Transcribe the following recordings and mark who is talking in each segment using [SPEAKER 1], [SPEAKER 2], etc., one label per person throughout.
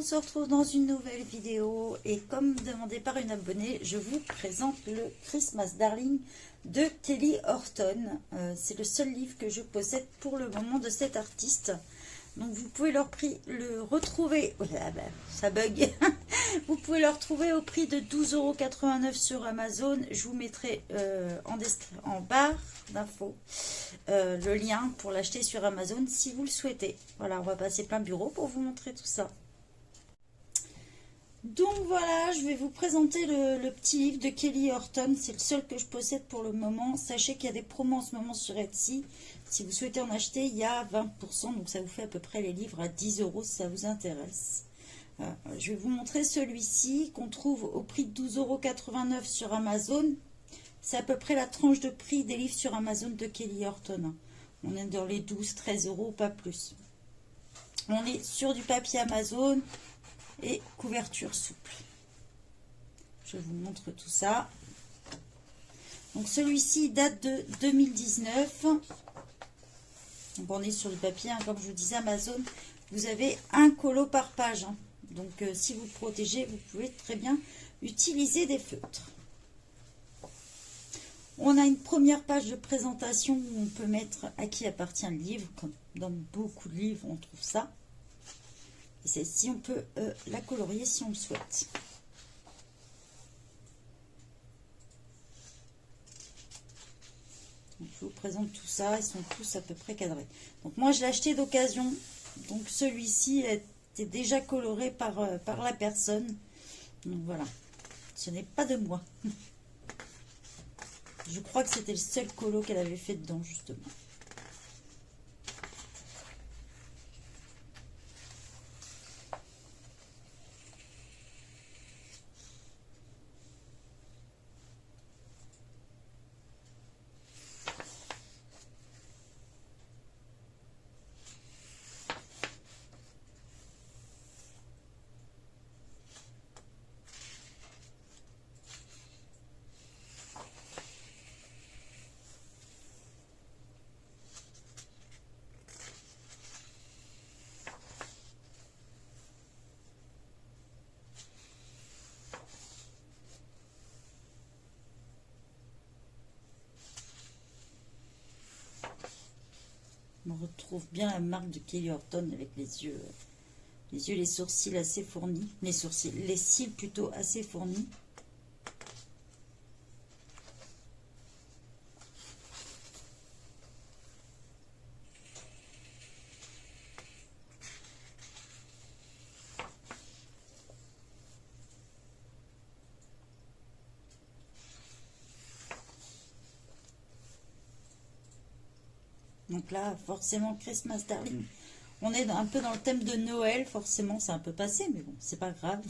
[SPEAKER 1] se retrouve dans une nouvelle vidéo et comme demandé par une abonnée, je vous présente le Christmas Darling de Kelly Horton. C'est le seul livre que je possède pour le moment de cet artiste. Donc vous pouvez le retrouver, oh là, ça bug, vous pouvez le retrouver au prix de 12,89 € sur Amazon. Je vous mettrai en barre d'infos le lien pour l'acheter sur Amazon si vous le souhaitez. Voilà, on va passer plein bureau pour vous montrer tout ça. Donc voilà, je vais vous présenter le petit livre de Kelly Horton. C'est le seul que je possède pour le moment. Sachez qu'il y a des promos en ce moment sur Etsy. Si vous souhaitez en acheter, il y a 20%. Donc ça vous fait à peu près les livres à 10 € si ça vous intéresse. Je vais vous montrer celui-ci qu'on trouve au prix de 12,89 € sur Amazon. C'est à peu près la tranche de prix des livres sur Amazon de Kelly Horton. On est dans les 12-13 €, pas plus. On est sur du papier Amazon et couverture souple. Je vous montre tout ça. Donc celui-ci date de 2019. Donc on est sur du papier, hein, comme je vous disais, Amazon. Vous avez un colo par page. Hein. Donc si vous protégez, vous pouvez très bien utiliser des feutres. On a une première page de présentation où on peut mettre à qui appartient le livre. Comme dans beaucoup de livres, on trouve ça. Et celle-ci, on peut la colorier si on le souhaite. Donc, je vous présente tout ça. Ils sont tous à peu près cadrés. Donc moi, je l'ai acheté d'occasion. Donc celui-ci était déjà coloré par la personne. Donc voilà. Ce n'est pas de moi. Je crois que c'était le seul colo qu'elle avait fait dedans, justement. On retrouve bien la marque de Kelly Horton avec les yeux, les sourcils assez fournis. Les cils plutôt assez fournis. Donc là, forcément, Christmas Darling. On est un peu dans le thème de Noël, forcément, c'est un peu passé, mais bon, c'est pas grave.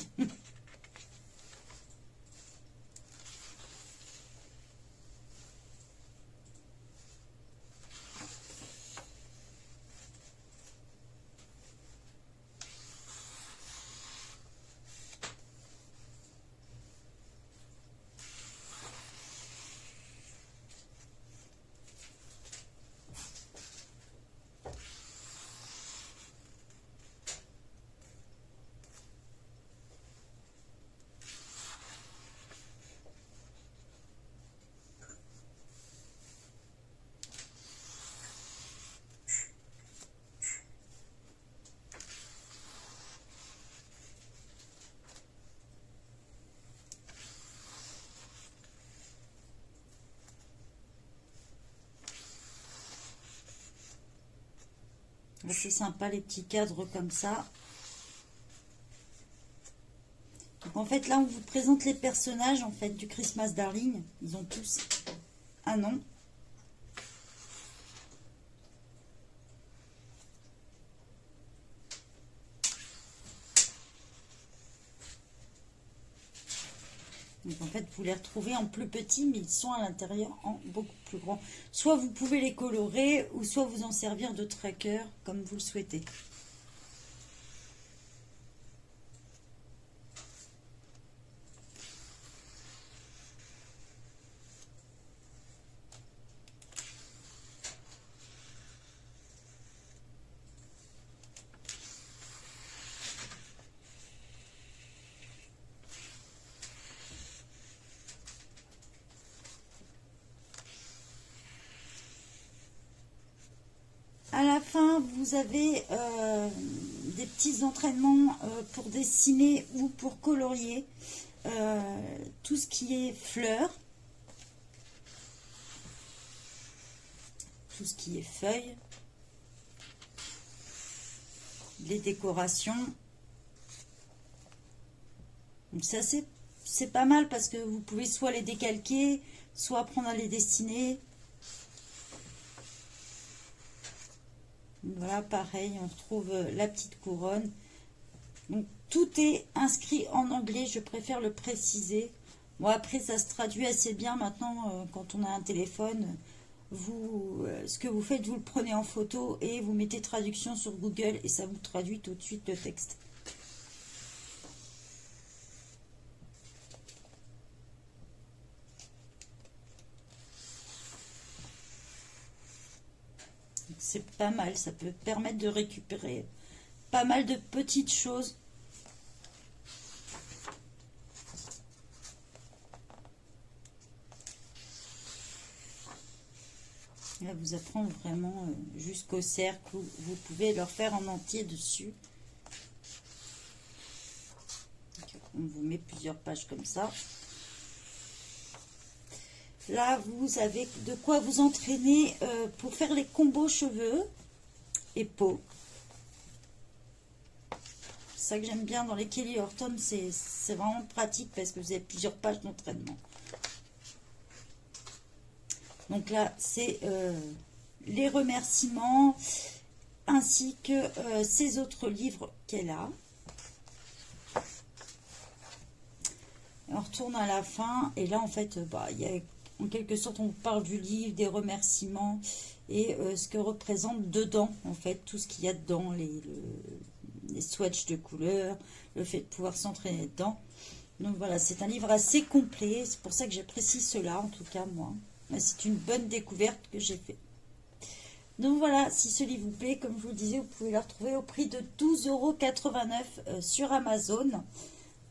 [SPEAKER 1] C'est sympa les petits cadres comme ça. Donc en fait là on vous présente les personnages en fait du Christmas Darling. Ils ont tous un nom. Donc en fait vous les retrouvez en plus petits mais ils sont à l'intérieur en beaucoup plus grand. Soit vous pouvez les colorer ou soit vous en servir de tracker comme vous le souhaitez. À la fin, vous avez des petits entraînements pour dessiner ou pour colorier tout ce qui est fleurs, tout ce qui est feuilles, les décorations. Donc ça c'est pas mal parce que vous pouvez soit les décalquer, soit apprendre à les dessiner. Voilà, pareil, on retrouve la petite couronne. Donc tout est inscrit en anglais, je préfère le préciser. Bon, après ça se traduit assez bien maintenant quand on a un téléphone. Ce que vous faites, vous le prenez en photo et vous mettez traduction sur Google et ça vous traduit tout de suite le texte. C'est pas mal, ça peut permettre de récupérer pas mal de petites choses. Là, vous apprend vraiment jusqu'au cercle où vous pouvez leur faire en entier dessus. Donc, on vous met plusieurs pages comme ça. Là, vous avez de quoi vous entraîner pour faire les combos cheveux et peau. C'est ça que j'aime bien dans les Kelly Horton, c'est vraiment pratique parce que vous avez plusieurs pages d'entraînement. Donc là, c'est les remerciements ainsi que ces autres livres qu'elle a. On retourne à la fin et là, en fait, il y a en quelque sorte, on parle du livre, des remerciements et ce que représente dedans, en fait, tout ce qu'il y a dedans, les swatchs de couleurs, le fait de pouvoir s'entraîner dedans. Donc voilà, c'est un livre assez complet, c'est pour ça que j'apprécie cela, en tout cas moi. C'est une bonne découverte que j'ai fait. Donc voilà, si ce livre vous plaît, comme je vous le disais, vous pouvez le retrouver au prix de 12,89 € sur Amazon.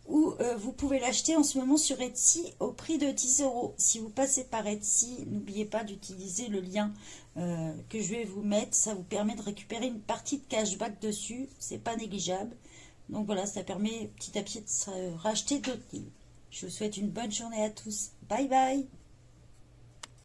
[SPEAKER 1] Ou vous pouvez l'acheter en ce moment sur Etsy au prix de 10 €. Si vous passez par Etsy, n'oubliez pas d'utiliser le lien que je vais vous mettre. Ça vous permet de récupérer une partie de cashback dessus. C'est pas négligeable. Donc voilà, ça permet petit à petit de racheter d'autres livres. Je vous souhaite une bonne journée à tous. Bye bye.